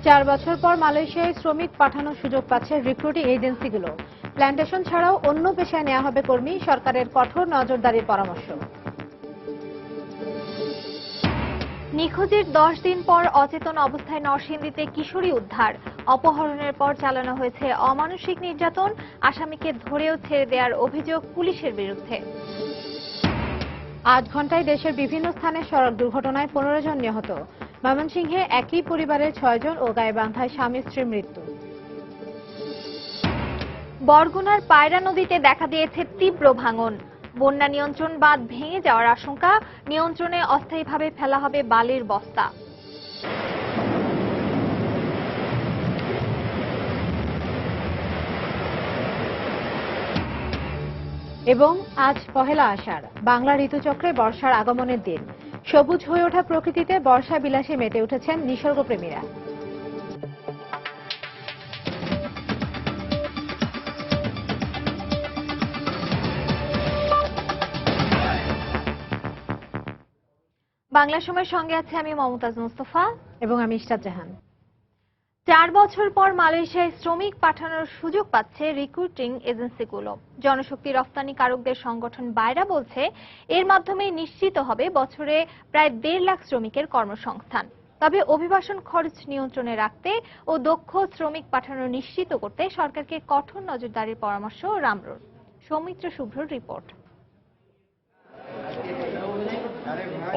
4 বছর পর মালয়েশিয়ায় শ্রমিক পাঠানোর সুযোগ পাচ্ছে রিক্রুটিং এজেন্সিগুলো। প্ল্যান্টেশন ছাড়াও অন্য পেশায় নেওয়া হবে কর্মী, সরকারের কঠোর নজরদারির পরামর্শ। নিখোঁজের 10 দিন পর অচেতন অবস্থায় নরসিংদীতে কিশোরী উদ্ধার। অপহরণের পর চালানো হয়েছে অমানসিক নির্যাতন, আসামিকে ধরেও ছেড়ে দেওয়ার অভিযোগ পুলিশের বিরুদ্ধে। 8 ঘণ্টায় দেশের বিভিন্ন স্থানে সড়ক দুর্ঘটনায় 15 জন নিহত। ময়মনসিংহে একই পরিবারের 6 জন ও গাইবান্ধায় স্বামী স্ত্রীর মৃত্যু। বরগুনার পায়রা নদীতে দেখা দিয়েছে তীব্র ভাঙন। বন্যা নিয়ন্ত্রণ বাঁধ ভেঙে যাওয়ার আশঙ্কা, নিয়ন্ত্রণে অস্থায়ীভাবে ফেলা হবে বালির বস্তা। এবং আজ পহেলা আষাঢ়, বাংলা ঋতুচক্রে বর্ষার আগমনের দিন। সবুজ হয়ে ওঠা প্রকৃতিতে বর্ষা বিলাসে মেতে উঠেছেন নিসর্গপ্রেমীরা। বাংলা সময়ের সঙ্গে আছে আমি মমতাজ মুস্তফা এবং আমি ইশরাত জাহান। 4 বছর পর মালয়েশিয়ায় শ্রমিক পাঠানোর সুযোগ পাচ্ছে রিক্রুটিং এজেন্সিগুলো। জনশক্তি রপ্তানিকারকদের সংগঠন বাইরা বলছে, এর মাধ্যমে নিশ্চিত হবে বছরে প্রায় 1.5 লাখ শ্রমিকের কর্মসংস্থান। তবে অভিবাসন খরচ নিয়ন্ত্রণে রাখতে ও দক্ষ শ্রমিক পাঠানো নিশ্চিত করতে সরকারকে কঠোর নজরদারির পরামর্শ রামরুর। সৌমিত্র শুভ্রর রিপোর্ট।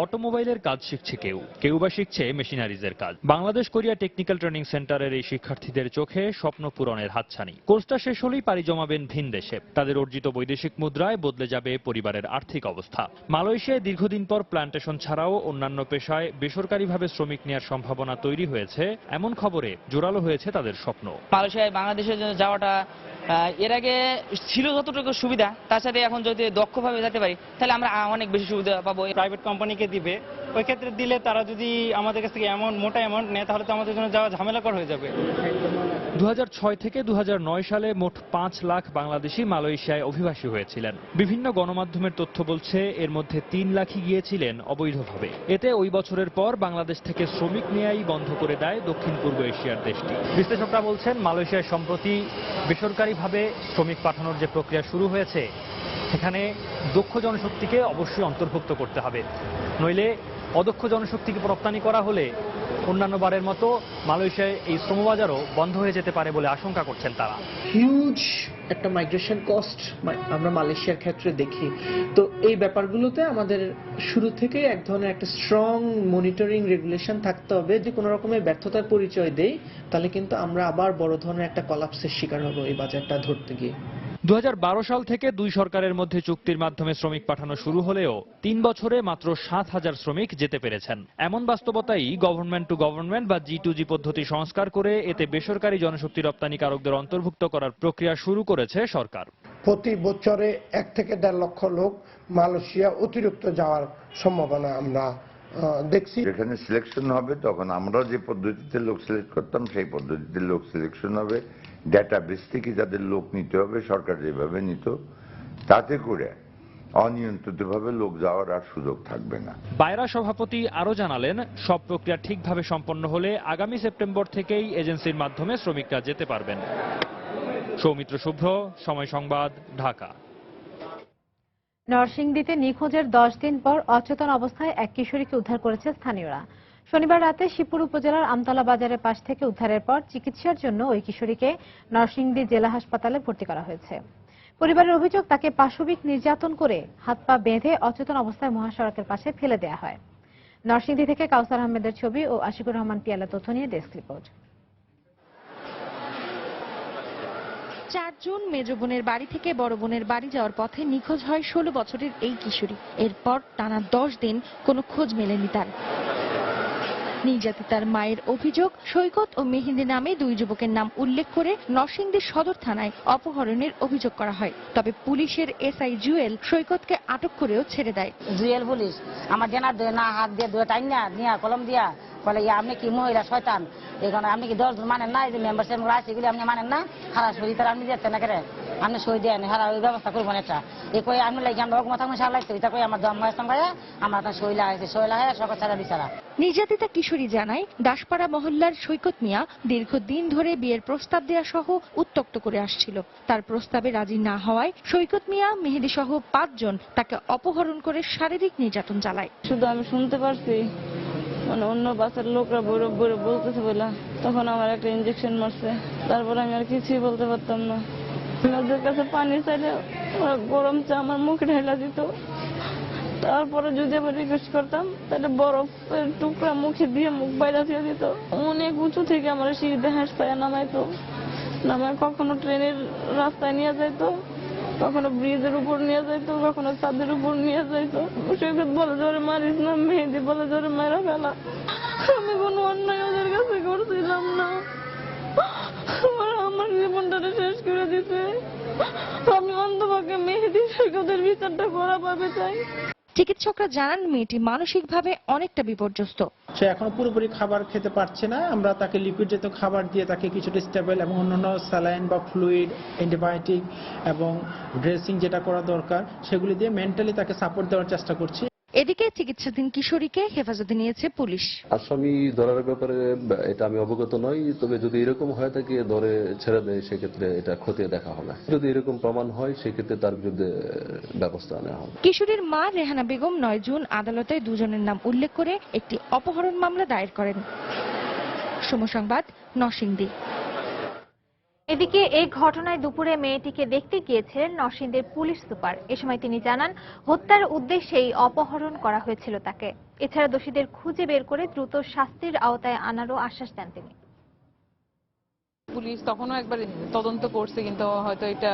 অটোমোবাইলের কাজ শিখছে কেউ বা শিখছে মেশিনারিজের কাজ। বাংলাদেশ কোরিয়া টেকনিক্যাল ট্রেনিং সেন্টারের এই শিক্ষার্থীদের চোখে স্বপ্ন পূরণের হাতছানি। কোর্সটা শেষ হলেই পাড়ি জমাবেন ভিন দেশে। তাদের অর্জিত বৈদেশিক মুদ্রায় বদলে যাবে পরিবারের আর্থিক অবস্থা। মালয়েশিয়ায় দীর্ঘদিন পর প্ল্যান্টেশন ছাড়াও অন্যান্য পেশায় বেসরকারিভাবে শ্রমিক নেওয়ার সম্ভাবনা তৈরি হয়েছে এমন খবরে জোরালো হয়েছে তাদের স্বপ্ন। মালয়েশিয়ায় বাংলাদেশের জন্য যাওয়াটা এর আগে ছিল যতটুকু সুবিধা, তার সাথে এখন যদি দক্ষভাবে যেতে পারি তাহলে আমরা অনেক বেশি সুবিধা পাবো। প্রাইভেট কোম্পানিকে দিবে, ওই ক্ষেত্রে দিলে তারা যদি আমাদের কাছ থেকে মোটা অ্যামাউন্ট নেয় তাহলে তো আমাদের জন্য যাওয়া ঝামেলাকর হয়ে যাবে। 2006 থেকে 2009 সালে মোট 5 লাখ বাংলাদেশি মালয়েশিয়ায় অভিবাসী হয়েছিলেন। বিভিন্ন গণমাধ্যমের তথ্য বলছে এর মধ্যে 3 লাখই গিয়েছিলেন অবৈধভাবে। এতে ওই বছরের পর বাংলাদেশ থেকে শ্রমিক নেয়াই বন্ধ করে দেয় দক্ষিণ পূর্ব এশিয়ার দেশটি। বিশ্লেষকরা বলছেন, মালয়েশিয়ায় সম্প্রতি বেসরকারিভাবে শ্রমিক পাঠানোর যে প্রক্রিয়া শুরু হয়েছে, সেখানে দক্ষ জনশক্তিকে অবশ্যই অন্তর্ভুক্ত করতে হবে, নইলে অদক্ষ জনশক্তিকে রপ্তানি করা হলে অন্যান্য বারের মতো মালয়েশিয়ায় এই শ্রমবাজারও বন্ধ হয়ে যেতে পারে বলে আশঙ্কা করছেন তারা। হিউজ একটা মাইগ্রেশন কস্ট আমরা মালয়েশিয়ার ক্ষেত্রে দেখি। তো এই ব্যাপারগুলোতে আমাদের শুরু থেকে এক ধরনের একটা স্ট্রং মনিটরিং রেগুলেশন থাকতে হবে। যে কোনো রকমের ব্যর্থতার পরিচয় দেই তাহলে কিন্তু আমরা আবার বড় ধরনের একটা কলাপসের শিকার হব এই বাজারটা ধরতে গিয়ে। 2012 সাল থেকে দুই সরকারের মধ্যে চুক্তির মাধ্যমে শ্রমিক পাঠানো শুরু হলেও 3 বছরে মাত্র 7,000 শ্রমিক যেতে পেরেছেন। এমন বাস্তবতাই গভর্নমেন্ট টু গভর্নমেন্ট বা G2G পদ্ধতি সংস্কার করে এতে বেসরকারি জনশক্তি রপ্তানিকারকদের অন্তর্ভুক্ত করার প্রক্রিয়া শুরু করেছে সরকার। প্রতি বছরে 1 থেকে 1.5 লক্ষ লোক মালয়েশিয়া অতিরিক্ত যাওয়ার সম্ভাবনা আমরা দেখছি। যেখানে সিলেকশন হবে তখন আমরা যে পদ্ধতিতে লোক সিলেক্ট করতাম সেই পদ্ধতিতে লোক সিলেকশন হবে। ডেটাবেস থেকে যাদের লোক নিতে হবে সরকার যেভাবে নিত, তাতে করে অনিয়ন্ত্রিতভাবে লোক যাওয়ার আর সুযোগ থাকবে না। বাইরা সভাপতি আরো জানালেন, সব প্রক্রিয়া ঠিকভাবে সম্পন্ন হলে আগামী সেপ্টেম্বর থেকেই এজেন্সির মাধ্যমে শ্রমিকরা যেতে পারবেন। সৌমিত্র শুভ্র, সময় সংবাদ, ঢাকা। নরসিংদীতে নিখোঁজের 10 দিন পর অচেতন অবস্থায় এক কিশোরীকে উদ্ধার করেছে স্থানীয়রা। শনিবার রাতে শিবপুর উপজেলার আমতলা বাজারের পাশ থেকে উদ্ধারের পর চিকিৎসার জন্য ওই কিশোরীকে নরসিংদী জেলা হাসপাতালে ভর্তি করা হয়েছে। পরিবারের অভিযোগ, তাকে পাশবিক নির্যাতন করে হাত পা বেঁধে অচেতন অবস্থায় মহাসড়কের পাশে ফেলে দেওয়া হয়। নরসিংদী থেকে কাউসার আহমেদের ছবি ও আশিকুর রহমান পিয়ালা তথ্য নিয়ে ডেস্ক রিপোর্ট। 4 জুন মেজ বোনের বাড়ি থেকে বড় বোনের বাড়ি যাওয়ার পথে নিখোঁজ হয় 16 বছরের এই কিশোরী। এরপর টানা 10 দিন কোনো খোঁজ মেলেনি তার। নির্যাতিতার মায়ের অভিযোগ, সৈকত ও মেহেন্দি নামে 2 যুবকের নাম উল্লেখ করে নরসিংদী সদর থানায় অপহরণের অভিযোগ করা হয়। তবে পুলিশের SI জুয়েল সৈকতকে আটক করেও ছেড়ে দেয়। জুয়েল পুলিশ আমার জানা না হাত দিয়ে 2 টাইম না নিয়ে কলম দিয়া বলে, আপনি কি মহিলা শয়তান, এখানে আপনি কি 10 জন মানেন না, এই যে মেম্বারশিপ আছে এগুলি আপনি মানেন না, খারাপ শরীর তারা আপনি যাচ্ছেন না করে আপনি সই দেন হারা ওই ব্যবস্থা করবো না একটা এ কই আমি লাগি আমরা মাথা মশা লাগতো এটা কই আমার জন্ম আসতাম গায়ে আমার একটা সই লাগাইছে সই লাগাই সরকার ছাড়া বিচারা। নির্যাতিতা কিশোরী জানায় দাসপাড়া মহল্লার সৈকত মিয়া দীর্ঘদিন ধরে বিয়ের প্রস্তাব দেওয়া সহ উত্ত্যক্ত করে আসছিল। তার প্রস্তাবে রাজি না হওয়ায় সৈকত মিয়া মেহেদী সহ 5 জন তাকে অপহরণ করে শারীরিক নির্যাতন চালায়। শুধু আমি শুনতে পারছি মানে অন্য বাসার লোকরা বড় বড় বলতেছে বলে তখন আমার একটা ইনজেকশন মারছে, তারপর আমি আর কিছুই বলতে পারতাম না। ওদের কাছে পানি চাইলে ওরা গরম চা আমার মুখে ঢেলা দিত, তারপরে যদি আবার রিকোয়েস্ট করতাম তাহলে বরফের টুকরা মুখে দিয়ে মুখ বাইরে দিয়ে দিত। অনেক উঁচু থেকে আমার সিঁড়িতে হাসপায় নামাইতো, নামায় কখনো ট্রেনের রাস্তায় নিয়ে যাইতো, কখনো ব্রিজের উপর নিয়ে যাইতো, কখনো ছাদের উপর নিয়ে যাইতো। সৈকত বলে জোরে মারিস না, মেহেদি বলে জোরে মেরা ফেলা। আমি কোনো অন্যায় ওদের কাছে করছিলাম না, আমার জীবনটা শেষ করে দিতে। আমি অন্তপক্ষে মেহেদি সৈকতের বিচারটা করা পাবে চাই। চিকিৎসকরা জানান মেয়েটি মানসিকভাবে অনেকটা বিপর্যস্ত। সে এখনো পুরোপুরি খাবার খেতে পারছে না। আমরা তাকে লিকুইড জাতীয় খাবার দিয়ে তাকে কিছুটা স্টেবল এবং অন্যান্য স্যালাইন বা ফ্লুইড, অ্যান্টিবায়োটিক এবং ড্রেসিং যেটা করা দরকার সেগুলি দিয়ে মেন্টালি তাকে সাপোর্ট দেওয়ার চেষ্টা করছি। এদিকে চিকিৎসাধীন কিশোরীকে হেফাজতে নিয়েছে পুলিশ। আসামি ধরার ব্যাপারে এটা আমি অবগত নই, তবে যদি এরকম হয় থাকে ধরে ছেড়ে দেয় সেক্ষেত্রে এটা খতিয়ে দেখা হবে। যদি এরকম প্রমাণ হয় সেক্ষেত্রে তার বিরুদ্ধে ব্যবস্থা নেওয়া হবে। কিশোরীর মা রেহানা বেগম 9 জুন আদালতে 2 জনের নাম উল্লেখ করে একটি অপহরণ মামলা দায়ের করেন। সময় সংবাদ, নরসিংদী। এদিকে এই ঘটনায় দুপুরে মেয়েটিকে দেখতে গিয়েছিলেন নরসিংদীর পুলিশ সুপার। এ সময় তিনি জানান হত্যার উদ্দেশ্যেই অপহরণ করা হয়েছিল তাকে। এছাড়া দোষীদের খুঁজে বের করে দ্রুত শাস্তির আওতায় আনারও আশ্বাস দেন তিনি। পুলিশ তখনও একবার তদন্ত করছে, কিন্তু হয়তো এটা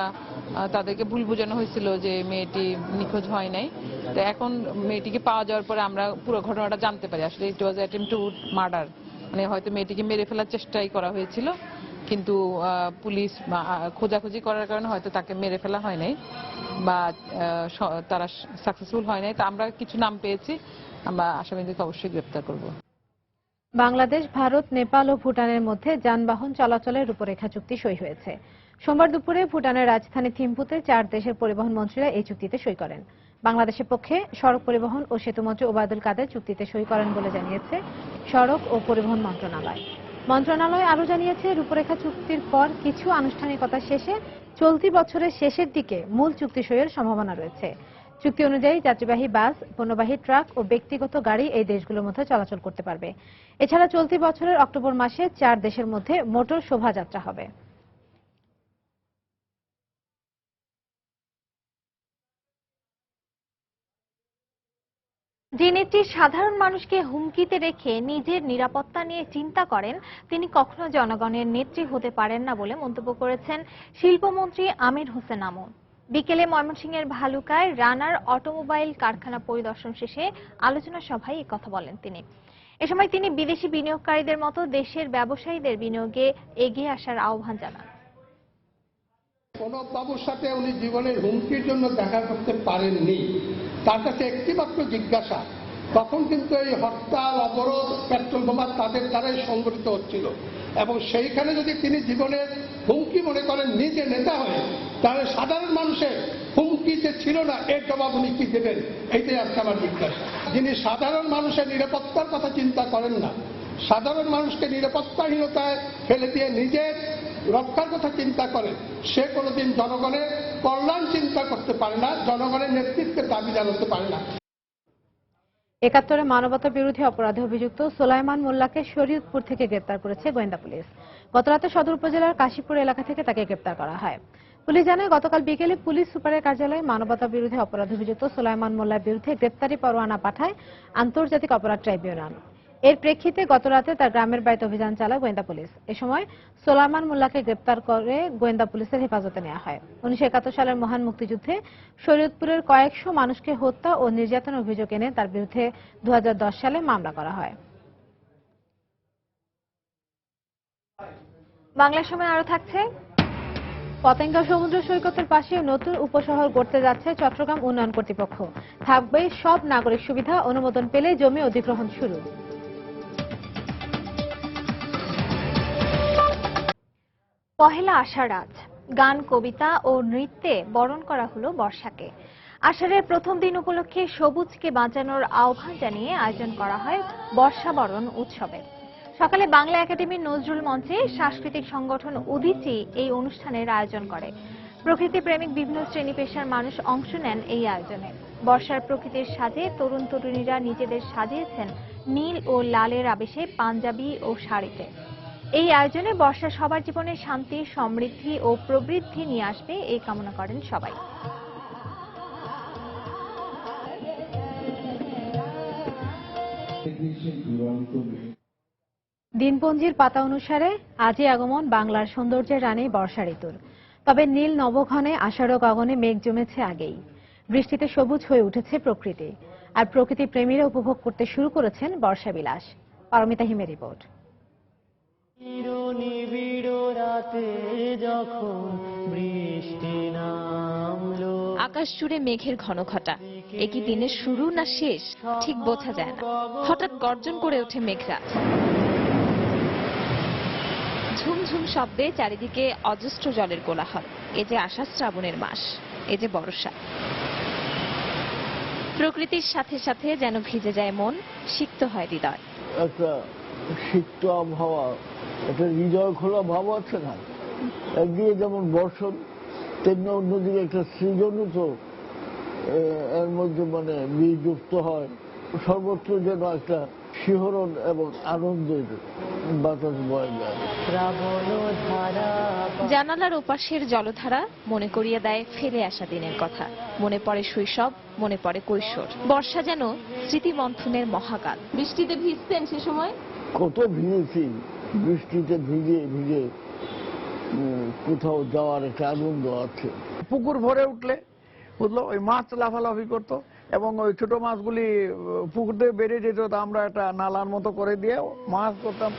তাদেরকে ভুল বোঝানো হয়েছিল যে মেয়েটি নিখোঁজ হয় নাই। তো এখন মেয়েটিকে পাওয়া যাওয়ার পরে আমরা পুরো ঘটনাটা জানতে পারি। আসলে ইট ওয়াজ অ্যাটেম্প্ট টু মার্ডার, মানে হয়তো মেয়েটিকে মেরে ফেলার চেষ্টাই করা হয়েছিল, কিন্তু পুলিশ খোঁজাখুঁজি করার কারণে হয়তো তাকে মেরে ফেলা হয় নাই বা তারা সাকসেসফুল হয় নাই। তো আমরা কিছু নাম পেয়েছি, আমরা আসামিদেরকে অবশ্যই গ্রেপ্তার করব। বাংলাদেশ, ভারত, নেপাল ও ভুটানের মধ্যে যানবাহন চলাচলের রূপরেখা চুক্তি সই হয়েছে। সোমবার দুপুরে ভুটানের রাজধানী থিম্পুতে 4 দেশের পরিবহন মন্ত্রীরা এই চুক্তিতে সই করেন। বাংলাদেশের পক্ষে সড়ক পরিবহন ও সেতুমন্ত্রী ওবায়দুল কাদের চুক্তিতে সই করেন বলে জানিয়েছে সড়ক ও পরিবহন মন্ত্রণালয়। মন্ত্রণালয় আরও জানিয়েছে, রূপরেখা চুক্তির পর কিছু আনুষ্ঠানিকতা শেষে চলতি বছরের শেষের দিকে মূল চুক্তি সইয়ের সম্ভাবনা রয়েছে। চুক্তি অনুযায়ী যাত্রীবাহী বাস, পণ্যবাহী ট্রাক ও ব্যক্তিগত গাড়ি এই দেশগুলোর মধ্যে চলাচল করতে পারবে। এছাড়া চলতি বছরের অক্টোবর মাসে 4 দেশের মধ্যে মোটর শোভাযাত্রা হবে। যে নেত্রী সাধারণ মানুষকে হুমকিতে রেখে নিজের নিরাপত্তা নিয়ে চিন্তা করেন, তিনি কখনো জনগণের নেত্রী হতে পারেন না বলে মন্তব্য করেছেন শিল্পমন্ত্রী আমির হোসেন আমু। বিকেলে ময়মনসিংহের ভালুকায় রানার অটোমোবাইল কারখানা পরিদর্শন শেষে আলোচনা সভায় এই কথা বলেন তিনি। এ সময় তিনি বিদেশি বিনিয়োগকারীদের মতো দেশের ব্যবসায়ীদের বিনিয়োগে এগিয়ে আসার আহ্বান জানান। প্রণব বাবুর সাথে উনি জীবনের হুমকির জন্য দেখা করতে পারেননি। তার কাছে একটিমাত্র জিজ্ঞাসা, তখন কিন্তু এই হরতাল, অবরোধ, পেট্রোল বোমা তাদের দ্বারাই সংগঠিত হচ্ছিল, এবং সেইখানে যদি তিনি জীবনের হুমকি মনে করেন নিজে নেতা হয়ে, তাহলে সাধারণ মানুষের হুমকি যে ছিল না এর জবাব উনি কি দেবেন, এইটাই আজকে আমার জিজ্ঞাসা। যিনি সাধারণ মানুষের নিরাপত্তার কথা চিন্তা করেন না, সাধারণ মানুষকে নিরাপত্তাহীনতায় ফেলে দিয়ে নিজের রক্ষার কথা চিন্তা করেন, সে কোনোদিন জনগণের কল্যাণ চিন্তা করতে পারে না, জনগণের নেতৃত্বের দাবি জানাতে পারে না। ৭১ মানবতা বিরোধী অপরাধে অভিযুক্ত সোলাইমান মোল্লাকে শরীয়তপুর থেকে গ্রেপ্তার করেছে গোয়েন্দা পুলিশ। গতরাতে সদর উপজেলার কাশীপুর এলাকা থেকে তাকে গ্রেপ্তার করা হয়। পুলিশ জানায়, গতকাল বিকেলে পুলিশ সুপারের কার্যালয়ে মানবতা বিরোধী অপরাধে অভিযুক্ত সোলাইমান মোল্লার বিরুদ্ধে গ্রেপ্তারি পরোয়ানা পাঠায় আন্তর্জাতিক অপরাধ ট্রাইব্যুনাল। এর প্রেক্ষিতে গতরাতে তার গ্রামের বাড়িতে অভিযান চালায় গোয়েন্দা পুলিশ। এ সময় সোলাইমান মোল্লাকে গ্রেপ্তার করে গোয়েন্দা পুলিশের হেফাজতে নেওয়া হয়। 1971 সালের মহান মুক্তিযুদ্ধে শরীয়তপুরের কয়েকশো মানুষকে হত্যা ও নির্যাতনের অভিযোগ এনে তার বিরুদ্ধে 2010 সালে মামলা করা হয়। বাংলা সময় আরো থাকছে। পতেঙ্গা সমুদ্র সৈকতের পাশে নতুন উপশহর গড়তে যাচ্ছে চট্টগ্রাম উন্নয়ন কর্তৃপক্ষ। থাকবে সব নাগরিক সুবিধা, অনুমোদন পেলে জমি অধিগ্রহণ শুরু। পহেলা আষাঢ় আজ, গান, কবিতা ও নৃত্যে বরণ করা হলো বর্ষাকে। আষাঢ়ের প্রথম দিন উপলক্ষে সবুজকে বাঁচানোর আহ্বান জানিয়ে আয়োজন করা হয় বর্ষাবরণ উৎসবের। সকালে বাংলা একাডেমির নজরুল মঞ্চে সাংস্কৃতিক সংগঠন উদীচী এই অনুষ্ঠানের আয়োজন করে। প্রকৃতি প্রেমিক বিভিন্ন শ্রেণী পেশার মানুষ অংশ নেন এই আয়োজনে। বর্ষার প্রকৃতির সাজে তরুণ তরুণীরা নিজেদের সাজিয়েছেন নীল ও লালের আবেশে পাঞ্জাবি ও শাড়িতে। এই আয়োজনে বর্ষা সবার জীবনে শান্তি, সমৃদ্ধি ও প্রবৃদ্ধি নিয়ে আসবে এই কামনা করেন সবাই। দিনপঞ্জির পাতা অনুসারে আজই আগমন বাংলার সৌন্দর্যের রানী বর্ষা ঋতুর। তবে নীল নবঘনে আষাঢ় গগনে মেঘ জমেছে আগেই। বৃষ্টিতে সবুজ হয়ে উঠেছে প্রকৃতি, আর প্রকৃতি প্রেমীরা উপভোগ করতে শুরু করেছেন বর্ষা বিলাস। পারমিতা হিমের রিপোর্ট। আকাশ জুড়ে মেঘের ঘন ঘটা। একই দিনের শুরু না শেষ ঠিক বোঝা যায় না। হঠাৎ গর্জন করে ওঠে মেঘরাজ। ঝুমঝুম শব্দে চারিদিকে অজস্র জলের কোলাহল। এ যে আষাঢ় শ্রাবণের মাস, এ যে বর্ষা। প্রকৃতির সাথে সাথে যেন ভিজে যায় মন, সিক্ত হয় হৃদয়। একটা সিক্ত আবহাওয়া, একটা হৃদয় খোলা ভাব আছে না। একদিকে যেমন বর্ষণ, তেমনি অন্যদিকে একটা সৃজনও তো এর মধ্যে বিযুক্ত হয়। সর্বত্র যেন একটা শিহরণ এবং আনন্দের বাতাস বয়ে যায়। জানালার ওপাশের জলধারা মনে করিয়ে দেয় ফিরে আসা দিনের কথা। মনে পড়ে শৈশব, মনে পড়ে কৈশোর। বর্ষা যেন স্মৃতিমন্থনের মহাকাল। বৃষ্টিতে ভিজতেন সে সময়? কত ভিজেছি, বৃষ্টিতে ভিজে ভিজে কোথাও যাওয়ার একটা আনন্দ আছে। পুকুর ভরে উঠলে ওই মাছ লাফালাফি করতো এবং ওই ছোট মাছগুলি পুকুর থেকে বেরিয়ে যেত, আমরা একটা নালার মতো করে দিয়ে মাছ করতাম।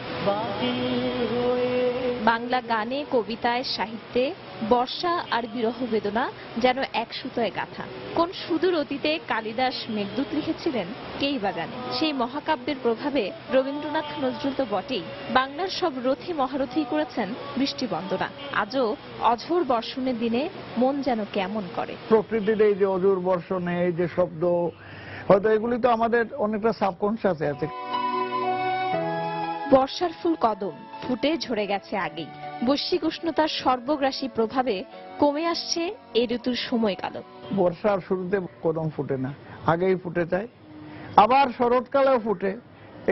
বাংলা গানে, কবিতায়, সাহিত্যে বর্ষা আর বিরহ বেদনা যেন এক সুতোয় গাঁথা। কোন সুদূর অতীতে কালিদাস মেঘদূত লিখেছিলেন কেই বা জানে। সেই মহাকাব্যের প্রভাবে রবীন্দ্রনাথ নজরুল তো বটেই, বাংলার সব রথী মহারথী করেছেন বৃষ্টি বন্দনা। আজও অঝোর বর্ষণের দিনে মন যেন কেমন করে। প্রকৃতির এই যে অঝোর বর্ষণে এই যে শব্দ, হয়তো এগুলি তো আমাদের অনেকটা সাবকনশিয়াসে আছে। বর্ষার ফুল কদম ফুটে ঝরে গেছে আগেই। বৈশ্বিক উষ্ণতার সর্বগ্রাসী প্রভাবে কমে আসছে এই ঋতুর সময়কাল। বর্ষার শুরুতে কদম ফুটে না, আগেই ফুটে যায়। আবার শরৎকালেও ফুটে।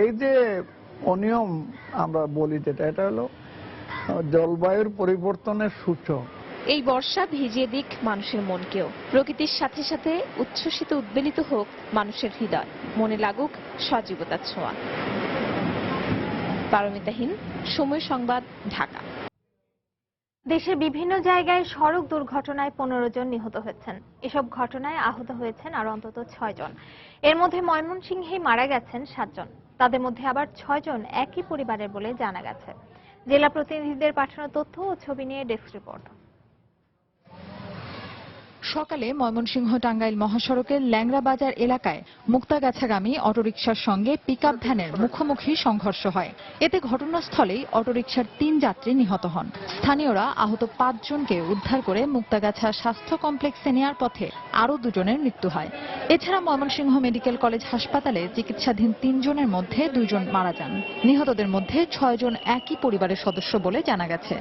এই যে অনিয়ম আমরা বলি যেটা, এটা হলো জলবায়ুর পরিবর্তনের সূচক। এই বর্ষা ভিজিয়ে দিক মানুষের মনকেও। প্রকৃতির সাথে সাথে উচ্ছ্বসিত উদ্বেলিত হোক মানুষের হৃদয়। মনে লাগুক সজীবতার ছোঁয়া। পারমিতাহীন, সময় সংবাদ, ঢাকা। দেশের বিভিন্ন জায়গায় সড়ক দুর্ঘটনায় 15 জন নিহত হয়েছেন। এসব ঘটনায় আহত হয়েছেন আরো অন্তত 6 জন। এর মধ্যে ময়মনসিংহে মারা গেছেন 7 জন। তাদের মধ্যে আবার 6 জন একই পরিবারের বলে জানা গেছে। জেলা প্রতিনিধিদের পাঠানো তথ্য ও ছবি নিয়ে ডেস্ক রিপোর্ট। সকালে ময়মনসিংহ টাঙ্গাইল মহাসড়কের ল্যাংড়া বাজার এলাকায় মুক্তাগাছাগামী অটোরিকশার সঙ্গে পিকআপ ভ্যানের মুখোমুখি সংঘর্ষ হয়। এতে ঘটনাস্থলেই অটোরিকশার 3 যাত্রী নিহত হন। স্থানীয়রা আহত 5 জনকে উদ্ধার করে মুক্তাগাছা স্বাস্থ্য কমপ্লেক্সে নেওয়ার পথে আরও 2 জনের মৃত্যু হয়। এছাড়া ময়মনসিংহ মেডিকেল কলেজ হাসপাতালে চিকিৎসাধীন 3 জনের মধ্যে 2 জন মারা যান। নিহতদের মধ্যে 6 জন একই পরিবারের সদস্য বলে জানা গেছে।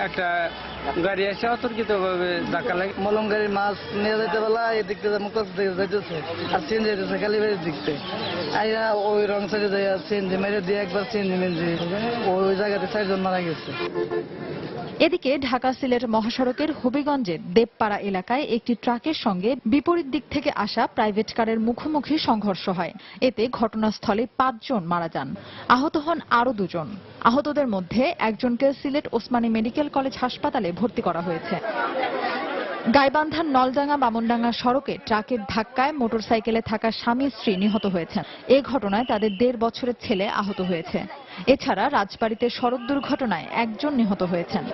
একটা গাড়ি এসে অতর্কিতভাবে ধাক্কা লাগে। মলম গাড়ির মাছ নিয়ে যেতে বেলা এই দিক থেকে মুক্ত যাইতেছে আর চেঞ্জ যাইতেছে কালীবাড়ির দিক থেকে। আইয়া ওই রং সাইডে যাই চেঞ্জ মেরে দিয়ে একবার চেঞ্জ মেঞ্জি ওই জায়গাতে 4 জন মারা গেছে। এদিকে ঢাকা সিলেট মহাসড়কের হবিগঞ্জের দেবপাড়া এলাকায় একটি ট্রাকের সঙ্গে বিপরীত দিক থেকে আসা প্রাইভেট কারের মুখোমুখি সংঘর্ষ হয়। এতে ঘটনাস্থলে 5 জন মারা যান। আহত হন আরও 2 জন। আহতদের মধ্যে একজনকে সিলেট ওসমানী মেডিকেল কলেজ হাসপাতালে ভর্তি করা হয়েছে। গাইবান্ধার নলডাঙ্গা বামনডাঙ্গা সড়কে ট্রাকের ধাক্কায় মোটরসাইকেলে থাকা স্বামী স্ত্রী নিহত হয়েছেন। এ ঘটনায় তাদের 1.5 বছরের ছেলে আহত হয়েছে। এছাড়া রাজবাড়ীতে সড়ক দুর্ঘটনায় 1 জন নিহত হয়েছেন।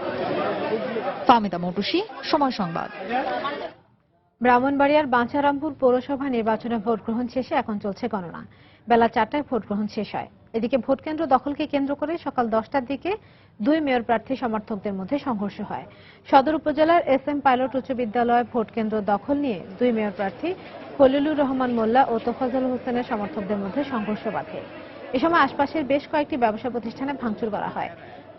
ফাহমিদা মৌটুসী, সময় সংবাদ। ব্রাহ্মণবাড়িয়ার বাঞ্ছারামপুর পৌরসভা নির্বাচনে ভোট গ্রহণ শেষে এখন চলছে গণনা। বেলা 4টায় ভোট গ্রহণ শেষ হয়। এদিকে ভোটকেন্দ্র দখলকে কেন্দ্র করে সকাল 10টার দিকে দুই মেয়র প্রার্থী সমর্থকদের মধ্যে সংঘর্ষ হয়। সদর উপজেলার SM পাইলট উচ্চ বিদ্যালয় ভোটকেন্দ্র দখল নিয়ে দুই মেয়র প্রার্থী খলিলুর রহমান মোল্লা ও তোফাজ্জল হোসেনের সমর্থকদের মধ্যে সংঘর্ষ বাধে। এ সময় আশপাশের বেশ কয়েকটি ব্যবসা প্রতিষ্ঠানে ভাঙচুর করা হয়।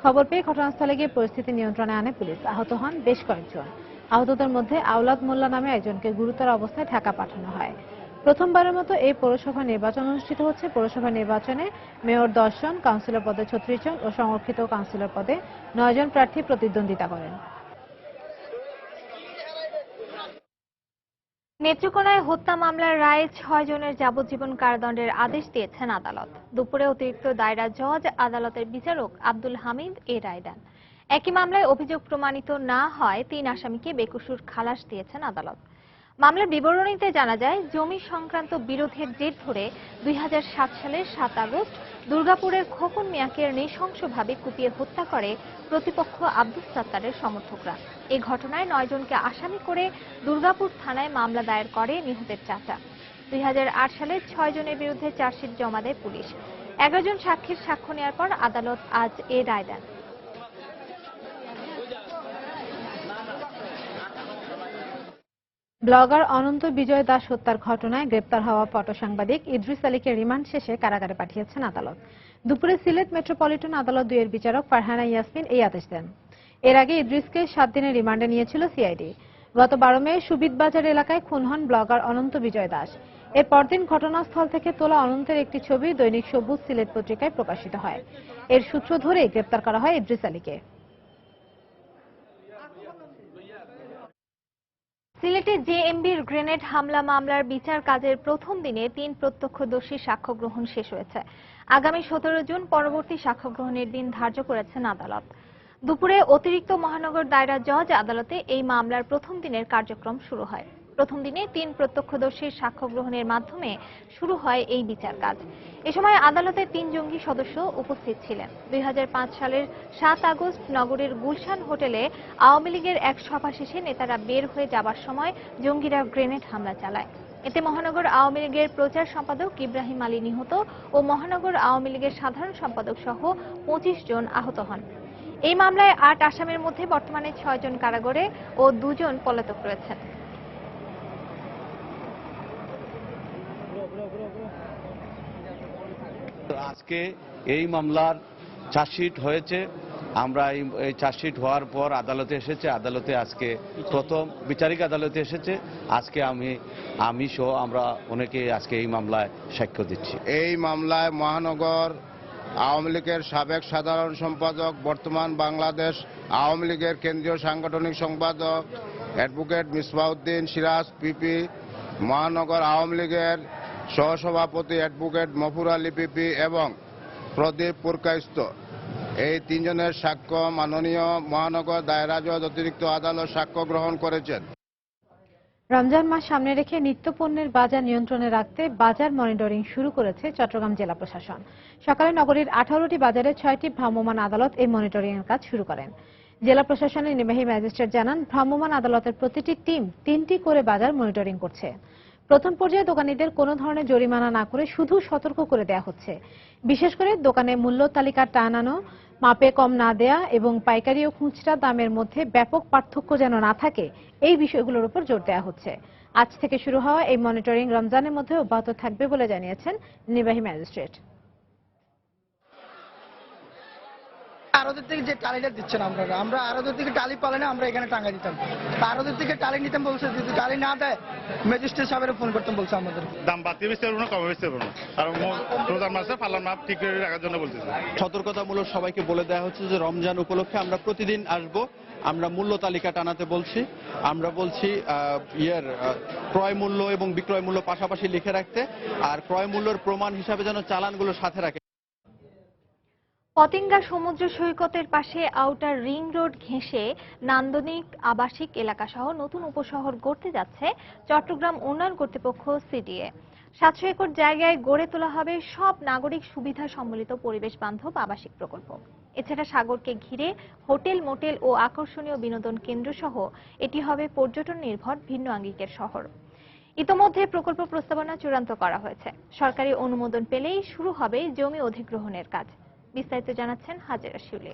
খবর পেয়ে ঘটনাস্থলে গিয়ে পরিস্থিতি নিয়ন্ত্রণে আনে পুলিশ। আহত হন বেশ কয়েকজন। আহতদের মধ্যে আওলাদ মোল্লা নামে একজনকে গুরুতর অবস্থায় ঢাকা পাঠানো হয়। প্রথমবারের মতো এই পৌরসভা নির্বাচন অনুষ্ঠিত হচ্ছে। পৌরসভা নির্বাচনে মেয়র 10 জন, কাউন্সিলর পদে 36 জন ও সংরক্ষিত কাউন্সিলর পদে 9 জন প্রার্থী প্রতিদ্বন্দ্বিতা করেন। নেত্রকোনায় হত্যা মামলার রায়ে 6 জনের যাবজ্জীবন কারাদণ্ডের আদেশ দিয়েছেন আদালত। দুপুরে অতিরিক্ত দায়রা জজ আদালতের বিচারক আব্দুল হামিদ এ রায় দেন। একই মামলায় অভিযোগ প্রমাণিত না হয় 3 আসামিকে বেকসুর খালাস দিয়েছেন আদালত। মামলার বিবরণীতে জানা যায়, জমি সংক্রান্ত বিরোধের জের ধরে 2007 সালের 7 আগস্ট দুর্গাপুরের খোকন মিয়াকে নৃশংসভাবে কুপিয়ে হত্যা করে প্রতিপক্ষ আব্দুস সাত্তারের সমর্থকরা। এই ঘটনায় 9 জনকে আসামি করে দুর্গাপুর থানায় মামলা দায়ের করে নিহতের চাচা। 2008 সালে 6 জনের বিরুদ্ধে চার্জশিট জমা দেয় পুলিশ। 11 জন সাক্ষীর সাক্ষ্য নেওয়ার পর আদালত আজ এ রায় দেন। ব্লগার অনন্ত বিজয় দাস হত্যার ঘটনায় গ্রেপ্তার হওয়া ফটো সাংবাদিক ইদ্রিস আলীকে রিমান্ড শেষে কারাগারে পাঠিয়েছেন আদালত। দুপুরে সিলেট মেট্রোপলিটন আদালত 2 এর বিচারক ফারহানা ইয়াসমিন এই আদেশ দেন। এর আগে ইদ্রিসকে 7 দিনের রিমান্ডে নিয়েছিল সিআইডি। গত 12 মে সুবিদ বাজার এলাকায় খুন হন ব্লগার অনন্ত বিজয় দাস। এর পরদিন ঘটনাস্থল থেকে তোলা অনন্তের একটি ছবি দৈনিক সবুজ সিলেট পত্রিকায় প্রকাশিত হয়। এর সূত্র ধরেই গ্রেপ্তার করা হয় ইদ্রিস আলীকে। সিলেটে জেএমবির গ্রেনেড হামলা মামলার বিচার কাজের প্রথম দিনে 3 প্রত্যক্ষদর্শীর সাক্ষ্য গ্রহণ শেষ হয়েছে। আগামী 17 জুন পরবর্তী সাক্ষ্য গ্রহণের দিন ধার্য করেছেন আদালত। দুপুরে অতিরিক্ত মহানগর দায়রা জজ আদালতে এই মামলার প্রথম দিনের কার্যক্রম শুরু হয়। প্রথম দিনে 3 প্রত্যক্ষদর্শীর সাক্ষ্য গ্রহণের মাধ্যমে শুরু হয় এই বিচার কাজ। এ সময় আদালতে 3 জঙ্গি সদস্য উপস্থিত ছিলেন। 2005 সালের 7 আগস্ট নগরের গুলশান হোটেলে আওয়ামী লীগের এক সভা শেষে নেতারা বের হয়ে যাবার সময় জঙ্গিরা গ্রেনেড হামলা চালায়। এতে মহানগর আওয়ামী লীগের প্রচার সম্পাদক ইব্রাহিম আলী নিহত ও মহানগর আওয়ামী লীগের সাধারণ সম্পাদক সহ 25 জন আহত হন। এই মামলায় 8 আসামির মধ্যে বর্তমানে 6 জন কারাগারে ও 2 জন পলাতক রয়েছেন। আজকে এই মামলার চার্জশিট হয়েছে। আমরা এই চার্জশিট হওয়ার পর আদালতে এসেছে। আদালতে আজকে প্রথম বিচারিক আদালতে এসেছে। আজকে আমি সহ আমরা অনেকে আজকে এই মামলায় সাক্ষ্য দিচ্ছি। এই মামলায় মহানগর আওয়ামী লীগের সাবেক সাধারণ সম্পাদক, বর্তমান বাংলাদেশ আওয়ামী লীগের কেন্দ্রীয় সাংগঠনিক সম্পাদক অ্যাডভোকেট মিসবাউদ্দিন সিরাজ পিপি, মহানগর আওয়ামী লীগের সহসভাপতি অ্যাডভোকেট মফুর আলী পিপি এবং প্রদীপ পুরকাইস্ত, এই 3 জনের সাক্ষ্য মাননীয় মহানগর দায়রা জজ অতিরিক্ত আদালত সাক্ষ্য গ্রহণ করেছেন। রমজান মাস সামনে রেখে নিত্যপণ্যের বাজার নিয়ন্ত্রণে রাখতে বাজার মনিটরিং শুরু করেছে চট্টগ্রাম জেলা প্রশাসন। সকালে নগরীর 18টি বাজারে 6টি ভ্রাম্যমাণ আদালত এই মনিটরিং এর কাজ শুরু করেন। জেলা প্রশাসনের নির্বাহী ম্যাজিস্ট্রেট জানান, ভ্রাম্যমাণ আদালতের প্রতিটি টিম 3টি করে বাজার মনিটরিং করছে। প্রথম পর্যায়ে দোকানীদের কোনো ধরনের জরিমানা না করে শুধু সতর্ক করে দেয়া হচ্ছে। বিশেষ করে দোকানে মূল্য তালিকা টানানো, মাপে কম না দেয়া এবং পাইকারি ও খুচরা দামের মধ্যে ব্যাপক পার্থক্য যেন না থাকে, এই বিষয়গুলোর উপর জোর দেওয়া হচ্ছে। আজ থেকে শুরু হওয়া এই মনিটরিং রমজানের মধ্যে অব্যাহত থাকবে বলে জানিয়েছেন নির্বাহী ম্যাজিস্ট্রেট। আরদের থেকে যে টালিটা দিচ্ছেন আমরা আরদের থেকে টালি পালে না, আমরা এখানে টাঙ্গা দিতাম। আরদের থেকে টালি নিতাম বলছে, যদি টালি না দেয় ম্যাজিস্ট্রেট সাহেবের ফোন করতাম বলছে আমাদের। দাম বাড়তে বেশি পারবো না, কমে বেশি পারবো না, কারণ রোজার মাসে পাল্লার মাপ ঠিক করে রাখার জন্য বলতেছে। সতর্কতামূলক সবাইকে বলে দেওয়া হচ্ছে যে রমজান উপলক্ষে আমরা প্রতিদিন আসব। আমরা মূল্য তালিকা টানাতে বলছি। আমরা বলছি ক্রয় মূল্য এবং বিক্রয় মূল্য পাশাপাশি লিখে রাখতে, আর ক্রয় মূল্যের প্রমাণ হিসাবে যেন চালানগুলো সাথে রাখে। পতেঙ্গা সমুদ্র সৈকতের পাশে আউটার রিং রোড ঘেঁষে নান্দনিক আবাসিক এলাকা সহ নতুন উপশহর গড়তে যাচ্ছে চট্টগ্রাম উন্নয়ন কর্তৃপক্ষ সিডিএ। 700 একর জায়গায় গড়ে তোলা হবে সব নাগরিক সুবিধা সম্মিলিত পরিবেশ বান্ধব আবাসিক প্রকল্প। এছাড়া সাগরকে ঘিরে হোটেল, মোটেল ও আকর্ষণীয় বিনোদন কেন্দ্র সহ এটি হবে পর্যটন নির্ভর ভিন্ন আঙ্গিকের শহর। ইতোমধ্যে প্রকল্প প্রস্তাবনা চূড়ান্ত করা হয়েছে। সরকারি অনুমোদন পেলেই শুরু হবে জমি অধিগ্রহণের কাজ। বিস্তারিত জানাচ্ছেন হাজেরা শিউলি।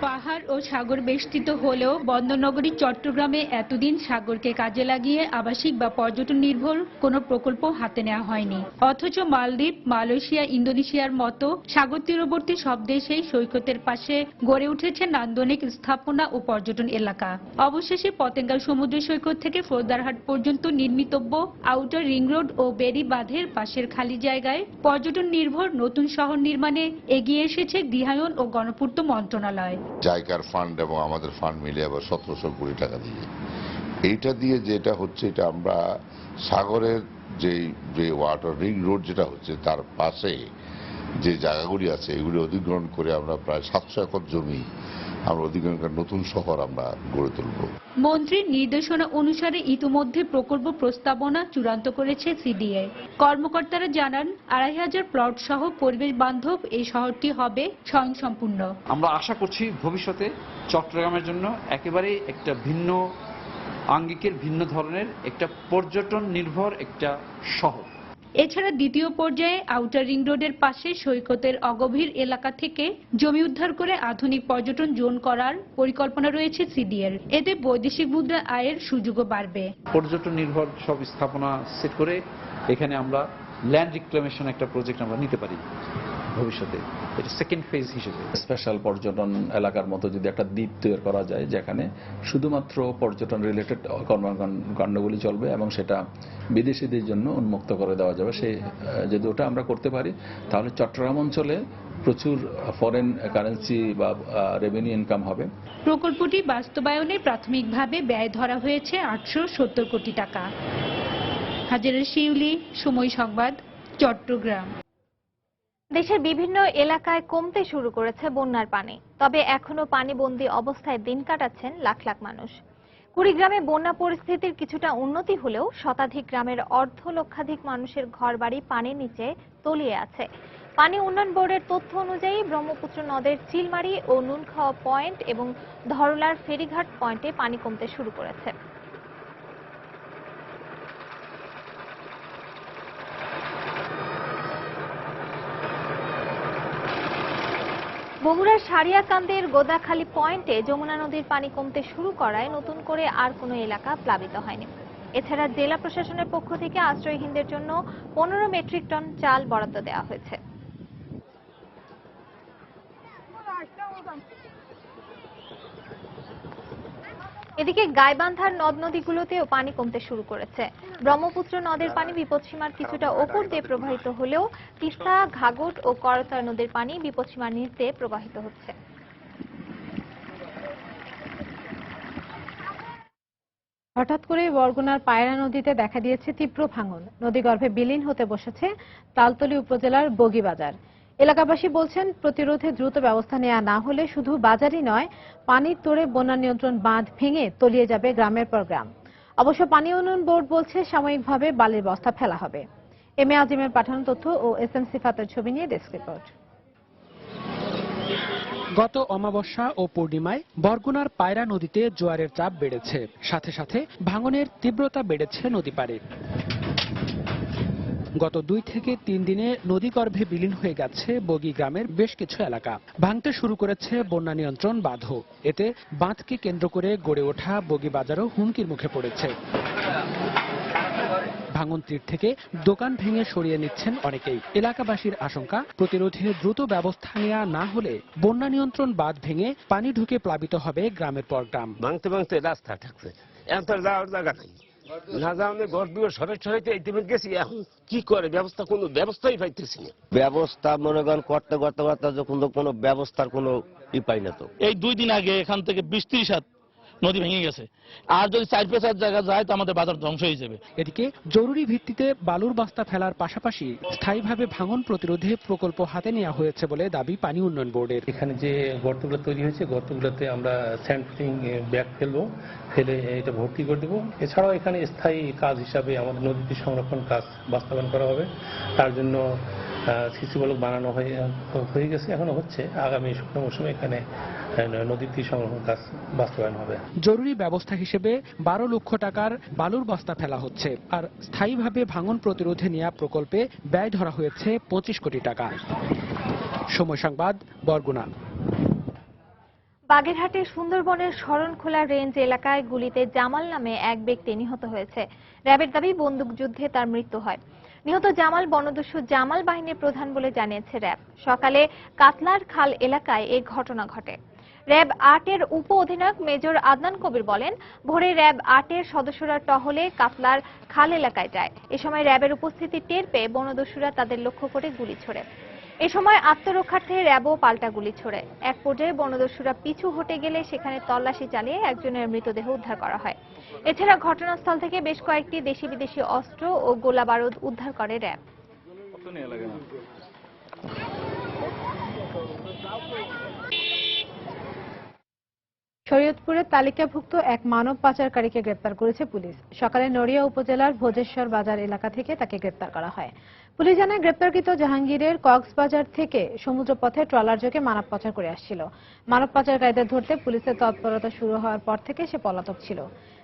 পাহাড় ও সাগর বেষ্টিত হলেও বন্দরনগরী চট্টগ্রামে এতদিন সাগরকে কাজে লাগিয়ে আবাসিক বা পর্যটন নির্ভর কোনো প্রকল্প হাতে নেওয়া হয়নি। অথচ মালদ্বীপ, মালয়েশিয়া, ইন্দোনেশিয়ার মতো সাগর তীরবর্তী সব দেশেই সৈকতের পাশে গড়ে উঠেছে নান্দনিক স্থাপনা ও পর্যটন এলাকা। অবশেষে পতেঙ্গা সমুদ্র সৈকত থেকে ফৌজদারহাট পর্যন্ত নির্মিতব্য আউটার রিং রোড ও বেড়ি বাঁধের পাশের খালি জায়গায় পর্যটন নির্ভর নতুন শহর নির্মাণে এগিয়ে এসেছে গৃহায়ন ও গণপূর্ত মন্ত্রণালয়। জায়গার ফান্ড এবং আমাদের ফান্ড মিলে আবার 1700 কোটি টাকা দিয়ে এইটা দিয়ে যেটা হচ্ছে, এটা আমরা সাগরের যে ওয়াটার রিং রোড যেটা হচ্ছে তার পাশে যে জায়গাগুলি আছে এগুলি অধিগ্রহণ করে আমরা প্রায় 700 একর জমি আমরা অধিগ্রহণ করে নতুন শহর আমরা গড়ে তুলব। মন্ত্রীর নির্দেশনা অনুসারে ইতিমধ্যে প্রকল্প প্রস্তাবনা চূড়ান্ত করেছে সিডিএ। কর্মকর্তারা জানান 2500 প্লট সহ পরিবেশ বান্ধব এই শহরটি হবে স্বয়ংসম্পূর্ণ। আমরা আশা করছি ভবিষ্যতে চট্টগ্রামের জন্য একেবারেই একটা ভিন্ন আঙ্গিকের, ভিন্ন ধরনের একটা পর্যটন নির্ভর একটা শহর। এছাড়া দ্বিতীয় পর্যায়ে আউটার রিং রোডের পাশে সৈকতের অগভীর এলাকা থেকে জমি উদ্ধার করে আধুনিক পর্যটন জোন করার পরিকল্পনা রয়েছে সিডিএর। এতে বৈদেশিক মুদ্রা আয়ের সুযোগও বাড়বে। পর্যটন নির্ভর সব স্থাপনা সেট করে এখানে আমরা ল্যান্ড রিক্লেমেশন একটা প্রজেক্ট আমরা নিতে পারি ভবিষ্যতে, এটা সেকেন্ড ফেজ হিসেবে। স্পেশাল পর্যটন এলাকার মতো যদি একটা দ্বীপ তৈরি করা যায় যেখানে শুধুমাত্র পর্যটন রিলেটেড কর্মকাণ্ডগুলি চলবে এবং সেটা বিদেশিদের জন্য উন্মুক্ত করে দেওয়া যাবে, সেই যদি ওটা আমরা করতে পারি তাহলে চট্টগ্রাম অঞ্চলে প্রচুর ফরেন কারেন্সি বা রেভিনিউ ইনকাম হবে। প্রকল্পটি বাস্তবায়নে প্রাথমিকভাবে ব্যয় ধরা হয়েছে 870 কোটি টাকা। হাজেরা শিউলি, সময় সংবাদ, চট্টগ্রাম। দেশের বিভিন্ন এলাকায় কমতে শুরু করেছে বন্যার পানি, তবে এখনো পানিবন্দী অবস্থায় দিন কাটাচ্ছেন লাখ লাখ মানুষ। কুড়িগ্রামে বন্যা পরিস্থিতির কিছুটা উন্নতি হলেও শতাধিক গ্রামের অর্ধলক্ষাধিক মানুষের ঘরবাড়ি পানির নিচে তলিয়ে আছে। পানি উন্নয়ন বোর্ডের তথ্য অনুযায়ী ব্রহ্মপুত্র নদের চিলমারি ও নুনখাওয়া পয়েন্ট এবং ধরলার ফেরিঘাট পয়েন্টে পানি কমতে শুরু করেছে। বগুড়ার সারিয়াকান্দের গোদাখালী পয়েন্টে যমুনা নদীর পানি কমতে শুরু করায় নতুন করে আর কোনো এলাকা প্লাবিত হয়নি। এছাড়া জেলা প্রশাসনের পক্ষ থেকে আশ্রয়হীনদের জন্য 15 মেট্রিক টন চাল বরাদ্দ দেওয়া হয়েছে। এদিকে গাইবান্ধার নদ নদীগুলোতেও পানি কমতে শুরু করেছে। ব্রহ্মপুত্র নদের পানি বিপদসীমার কিছুটা ওপর দিয়ে প্রবাহিত হলেও তিস্তা, ঘাঘট ও করতোয়া নদীর পানি বিপদসীমার নিচ দিয়ে প্রবাহিত হচ্ছে। হঠাৎ করে বরগুনার পায়রা নদীতে দেখা দিয়েছে তীব্র ভাঙন। নদীগর্ভে বিলীন হতে বসেছে তালতলী উপজেলার বগিবাজার। এলাকাবাসী বলছেন, প্রতিরোধে দ্রুত ব্যবস্থা নেওয়া না হলে শুধু বাজারই নয়, পানির তোড়ে বন্যা নিয়ন্ত্রণ বাঁধ ভেঙে তলিয়ে যাবে গ্রামের পর গ্রাম। অবশ্য পানি উন্নয়ন বোর্ড বলছে সাময়িকভাবে বালির বস্তা ফেলা হবে। এম এ আজিমের পাঠানো তথ্য ও এস এম সিফাতের ছবি নিয়ে ডেস্ক রিপোর্ট। গত অমাবস্যা ও পূর্ণিমায় বরগুনার পায়রা নদীতে জোয়ারের চাপ বেড়েছে, সাথে সাথে ভাঙনের তীব্রতা বেড়েছে নদী পাড়ে। গত 2 থেকে 3 দিনে নদীগর্ভে বিলীন হয়ে গেছে বগি গ্রামের বেশ কিছু এলাকা। ভাঙতে শুরু করেছে বন্যা নিয়ন্ত্রণ বাঁধও। এতে বাঁধকে কেন্দ্র করে গড়ে ওঠা বগি বাজারও হুমকির মুখে পড়েছে। ভাঙন তীর থেকে দোকান ভেঙে সরিয়ে নিচ্ছেন অনেকেই। এলাকাবাসীর আশঙ্কা, প্রতিরোধে দ্রুত ব্যবস্থা নেওয়া না হলে বন্যা নিয়ন্ত্রণ বাঁধ ভেঙে পানি ঢুকে প্লাবিত হবে গ্রামের পর গ্রাম। ভাঙতে ভাঙতে রাস্তা থাকছে, এখন তো যাওয়ার জায়গা নাই। না যাওয়ার ঘর দুয়ার সরাইতে ইতিমধ্যে গেছি, এখন কি করে ব্যবস্থা, কোনো ব্যবস্থাই পাইতেছি না। ব্যবস্থা মনে করেন করতে করতে করতে যখন কোনো ব্যবস্থার কোনো পাই না। তো এই 2 দিন আগে এখান থেকে 20-30 হাত নদী ভেঙে গেছে, আর যদি 4-5 জায়গা যায় তো আমাদের বাজার ধ্বংস হয়ে যাবে। এদিকে জরুরি ভিত্তিতে বালুর বস্তা ফেলার পাশাপাশি স্থায়ীভাবে ভাঙন প্রতিরোধে প্রকল্প হাতে নেওয়া হয়েছে বলে দাবি পানি উন্নয়ন বোর্ডের। এখানে যে গর্তগুলো তৈরি হয়েছে, গর্তগুলোতে আমরা স্যান্ডফিলিং ব্যাগ ফেলবো, ফেলে এটা ভর্তি করে দেবো। এছাড়াও এখানে স্থায়ী কাজ হিসাবে আমাদের নদীটি সংরক্ষণ কাজ বাস্তবায়ন করা হবে। তার জন্য সিসি ব্লক বানানো হয়ে গেছে, এখনো হচ্ছে। আগামী শুকনো মৌসুমে এখানে নদীর তীর সংরক্ষণ কাজ বাস্তবায়ন হবে। জরুরি ব্যবস্থা হিসেবে 12 লক্ষ টাকার বালুর বস্তা ফেলা হচ্ছে, আর স্থায়ীভাবে ভাঙন প্রতিরোধে নেওয়া প্রকল্পে ব্যয় ধরা হয়েছে 25 কোটি টাকা। সময় সংবাদ, বরগুনা। বাগেরহাটের সুন্দরবনের শরণখোলা রেঞ্জ এলাকায় গুলিতে জামাল নামে এক ব্যক্তি নিহত হয়েছে। র্যাবের দাবি বন্দুকযুদ্ধে তার মৃত্যু হয়। নিহত জামাল বনদস্যু জামাল বাহিনীর প্রধান বলে জানিয়েছে র্যাব। সকালে কাতলার খাল এলাকায় এই ঘটনা ঘটে। র্যাব 8-এর উপ অধিনায়ক মেজর আদনান কবির বলেন, ভোরে র্যাব 8-এর সদস্যরা টহলে কাতলার খাল এলাকায় যায়। এ সময় র্যাবের উপস্থিতি টের পেয়ে বনদস্যুরা তাদের লক্ষ্য করে গুলি ছোড়ে। এ সময় আত্মরক্ষার্থে র্যাবও পাল্টা গুলি ছোড়ে। এক পর্যায়ে বনদস্যুরা পিছু হটে গেলে সেখানে তল্লাশি চালিয়ে একজনের মৃতদেহ উদ্ধার করা হয়। এছাড়া ঘটনাস্থল থেকে বেশ কয়েকটি দেশি বিদেশি অস্ত্র ও গোলাবারুদ উদ্ধার করে র্যাব। শরীয়তপুরের তালিকাভুক্ত এক মানব পাচারকারীকে গ্রেপ্তার করেছে পুলিশ। সকালে নড়িয়া উপজেলার ভোজেশ্বর বাজার এলাকা থেকে তাকে গ্রেপ্তার করা হয়। পুলিশ জানায়, গ্রেপ্তারকৃত জাহাঙ্গীরের কক্সবাজার থেকে সমুদ্রপথে ট্রলার যোগে মানব পাচার করে আসছিল। মানব পাচারকারীদের ধরতে পুলিশের তৎপরতা শুরু হওয়ার পর থেকে সে পলাতক ছিল।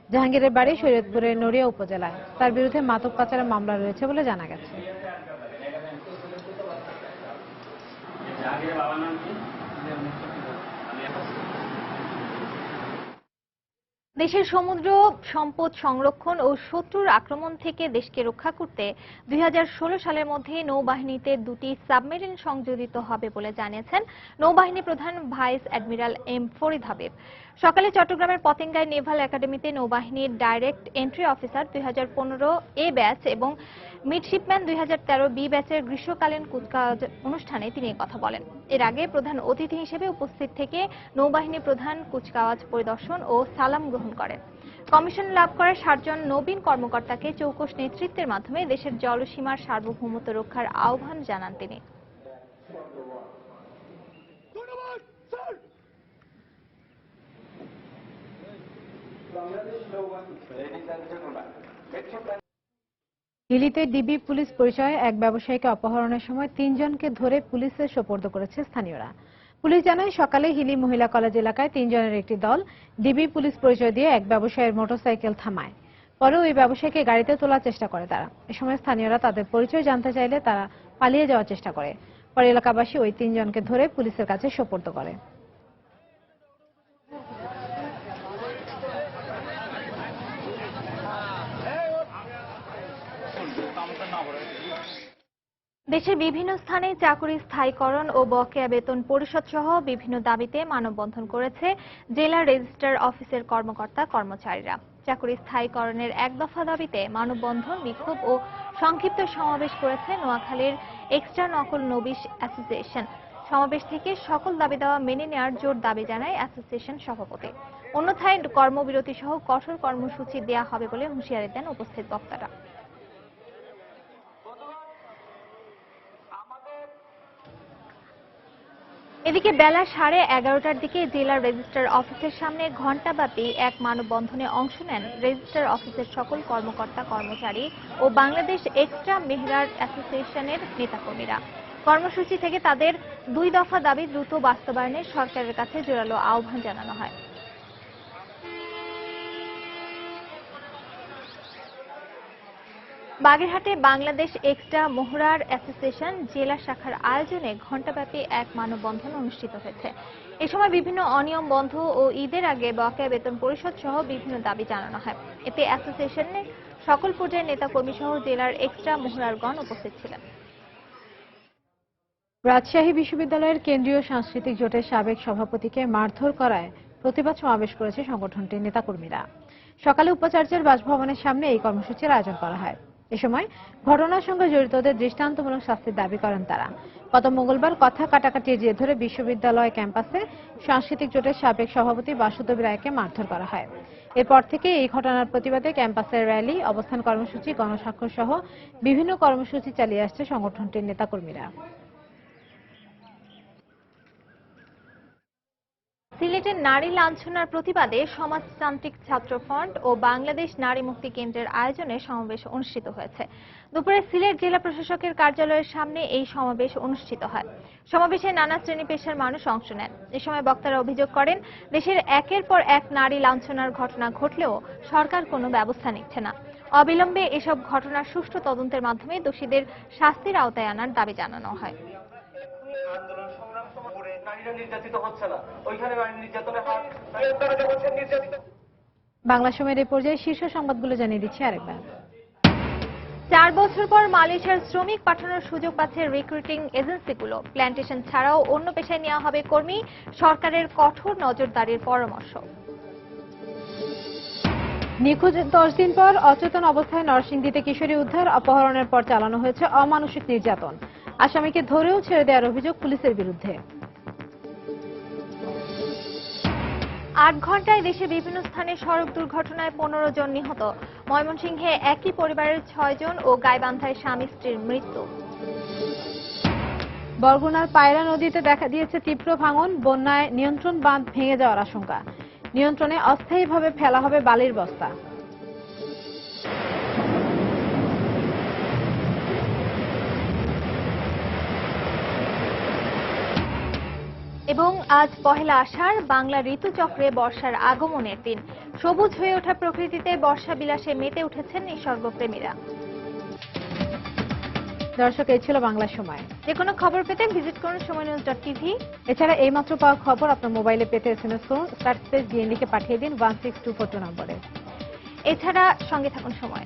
জাহাঙ্গীরের বাড়ি শরীয়তপুরের নড়িয়া উপজেলায়। তার বিরুদ্ধে মাদক পাচারের মামলা রয়েছে বলে জানা গেছে। দেশের সমুদ্র সম্পদ সংরক্ষণ ও শত্রুর আক্রমণ থেকে দেশকে রক্ষা করতে 2016 সালের মধ্যে নৌবাহিনীতে 2টি সাবমেরিন সংযোজিত হবে বলে জানিয়েছেন নৌবাহিনী প্রধান vice admiral M Farid Habib. সকালে চট্টগ্রামের পতেঙ্গায় নেভাল একাডেমিতে নৌবাহিনীর direct entry officer 2015 A batch এবং মিডশিপম্যান 2013 বি ব্যাচের গ্রীষ্মকালীন কুচকাওয়াজ অনুষ্ঠানে তিনি কথা বলেন। এর আগে প্রধান অতিথি হিসেবে উপস্থিত থেকে নৌবাহিনী প্রধান কুচকাওয়াজ পরিদর্শন ও সালাম গ্রহণ করেন। কমিশন লাভ করা 7 জন নবীন কর্মকর্তাকে চৌকস নেতৃত্বের মাধ্যমে দেশের জলসীমার সার্বভৌমত্ব রক্ষার আহ্বান জানান তিনি। হিলিতে ডিবি পুলিশ পরিচয়ে এক ব্যবসায়ীকে অপহরণের সময় 3 জনকে ধরে পুলিশের সোপর্দ করেছে স্থানীয়রা। পুলিশ জানায়, সকালে হিলি মহিলা কলেজ এলাকায় 3 জনের একটি দল ডিবি পুলিশ পরিচয় দিয়ে এক ব্যবসায়ীর মোটরসাইকেল থামায়। পরে ওই ব্যবসায়ীকে গাড়িতে তোলার চেষ্টা করে তারা। এ সময় স্থানীয়রা তাদের পরিচয় জানতে চাইলে তারা পালিয়ে যাওয়ার চেষ্টা করে। পরে এলাকাবাসী ওই 3 জনকে ধরে পুলিশের কাছে সোপর্দ করে। দেশের বিভিন্ন স্থানে চাকরি স্থায়ীকরণ ও বকেয়া বেতন পরিশোধ সহ বিভিন্ন দাবিতে মানববন্ধন করেছে জেলা রেজিস্ট্রার অফিসের কর্মকর্তা কর্মচারীরা। চাকরি স্থায়ীকরণের এক দফা দাবিতে মানববন্ধন, বিক্ষোভ ও সংক্ষিপ্ত সমাবেশ করেছে নোয়াখালীর এক্সট্রা নকল নবিশ অ্যাসোসিয়েশন। সমাবেশ থেকে সকল দাবি দেওয়া মেনে নেওয়ার জোর দাবি জানায় অ্যাসোসিয়েশন সভাপতি। অন্যথায় কর্মবিরতি সহ কঠোর কর্মসূচি দেওয়া হবে বলে হুঁশিয়ারি দেন উপস্থিত বক্তারা। এদিকে বেলা 11:30টার দিকে জেলা রেজিস্ট্রার অফিসের সামনে ঘণ্টাব্যাপী এক মানববন্ধনে অংশ নেন রেজিস্ট্রার অফিসের সকল কর্মকর্তা কর্মচারী ও বাংলাদেশ এক্সট্রা মেহরার অ্যাসোসিয়েশনের নেতাকর্মীরা। কর্মসূচি থেকে তাদের 2 দফা দাবি দ্রুত বাস্তবায়নে সরকারের কাছে জোরালো আহ্বান জানানো হয়। বাগেরহাটে বাংলাদেশ এক্সট্রা মেহরার অ্যাসোসিয়েশন জেলা শাখার আয়োজনে ঘণ্টাব্যাপী এক মানববন্ধন অনুষ্ঠিত হয়েছে। এ সময় বিভিন্ন অনিয়ম বন্ধ ও ঈদের আগে বকেয়া বেতন পরিশোধ সহ বিভিন্ন দাবি জানানো হয়। এতে অ্যাসোসিয়েশনের সকল পর্যায়ের নেতাকর্মী সহ জেলার এক্সট্রা মেহরারগণ উপস্থিত ছিলেন। রাজশাহী বিশ্ববিদ্যালয়ের কেন্দ্রীয় সাংস্কৃতিক জোটের সাবেক সভাপতিকে মারধর করায় প্রতিবাদ সমাবেশ করেছে সংগঠনটির নেতাকর্মীরা। সকালে উপাচার্যের বাসভবনের সামনে এই কর্মসূচির আয়োজন করা হয়। এ সময় ঘটনার সঙ্গে জড়িতদের দৃষ্টান্তমূলক শাস্তির দাবি করেন তারা। গত মঙ্গলবার কথা কাটাকাটির জের ধরে বিশ্ববিদ্যালয় ক্যাম্পাসে সাংস্কৃতিক জোটের সাবেক সভাপতি বাসুদেব রায়কে মারধর করা হয়। এরপর থেকে এই ঘটনার প্রতিবাদে ক্যাম্পাসের র্যালি, অবস্থান কর্মসূচি, গণস্বাক্ষর সহ বিভিন্ন কর্মসূচি চালিয়ে আসছে সংগঠনটির নেতাকর্মীরা। সিলেটের নারী লাঞ্ছনার প্রতিবাদে সমাজতান্ত্রিক ছাত্র ফ্রন্ট ও বাংলাদেশ নারী মুক্তি কেন্দ্রের আয়োজনে সমাবেশ অনুষ্ঠিত হয়েছে। দুপুরে সিলেট জেলা প্রশাসকের কার্যালয়ের সামনে এই সমাবেশ অনুষ্ঠিত হয়। সমাবেশে নানা শ্রেণী পেশার মানুষ অংশ নেন। এ সময় বক্তারা অভিযোগ করেন, দেশের একের পর এক নারী লাঞ্ছনার ঘটনা ঘটলেও সরকার কোনো ব্যবস্থা নিচ্ছে না। অবিলম্বে এসব ঘটনার সুষ্ঠু তদন্তের মাধ্যমে দোষীদের শাস্তির আওতায় আনার দাবি জানানো হয়। বাংলা সময়ের এই পর্যায়ে শীর্ষ সংবাদগুলো জানিয়ে দিচ্ছি আরেকবার। 4 বছর পর মালয়েশিয়ার শ্রমিক পাঠানোর সুযোগ পাচ্ছে রিক্রুটিং এজেন্সিগুলো। প্ল্যান্টেশন ছাড়াও অন্য পেশায় নেওয়া হবে কর্মী, সরকারের কঠোর নজরদারির পরামর্শ। নিখোঁজ 10 দিন পর অচেতন অবস্থায় নরসিংদীতে কিশোরী উদ্ধার, অপহরণের পর চালানো হয়েছে অমানসিক নির্যাতন। আসামিকে ধরেও ছেড়ে দেওয়ার অভিযোগ পুলিশের বিরুদ্ধে। 8 ঘন্টায় দেশের বিভিন্ন স্থানে সড়ক দুর্ঘটনায় 15 জন নিহত। ময়মনসিংহে একই পরিবারের 6 জন ও গাইবান্ধায় স্বামী স্ত্রীর মৃত্যু। বরগুনার পায়রা নদীতে দেখা দিয়েছে তীব্র ভাঙন, বন্যায় নিয়ন্ত্রণ বাঁধ ভেঙে যাওয়ার আশঙ্কা। নিয়ন্ত্রণে অস্থায়ীভাবে ফেলা হবে বালির বস্তা। এবং আজ পহেলা আষাঢ়, বাংলা ঋতুচক্রে বর্ষার আগমনের দিন। সবুজ হয়ে ওঠা প্রকৃতিতে বর্ষা বিলাসে মেতে উঠেছেন নিসর্গপ্রেমীরা। দর্শক, এই ছিল বাংলা সময়। যে কোনো খবর পেতে ভিজিট করুন সময়নিউজ.tv। এছাড়া এইমাত্র পাওয়া খবর আপনার মোবাইলে পেতে SMS করুন, *DND কে পাঠিয়ে দিন 16242 নম্বরে। এছাড়া সঙ্গে থাকুন সময়।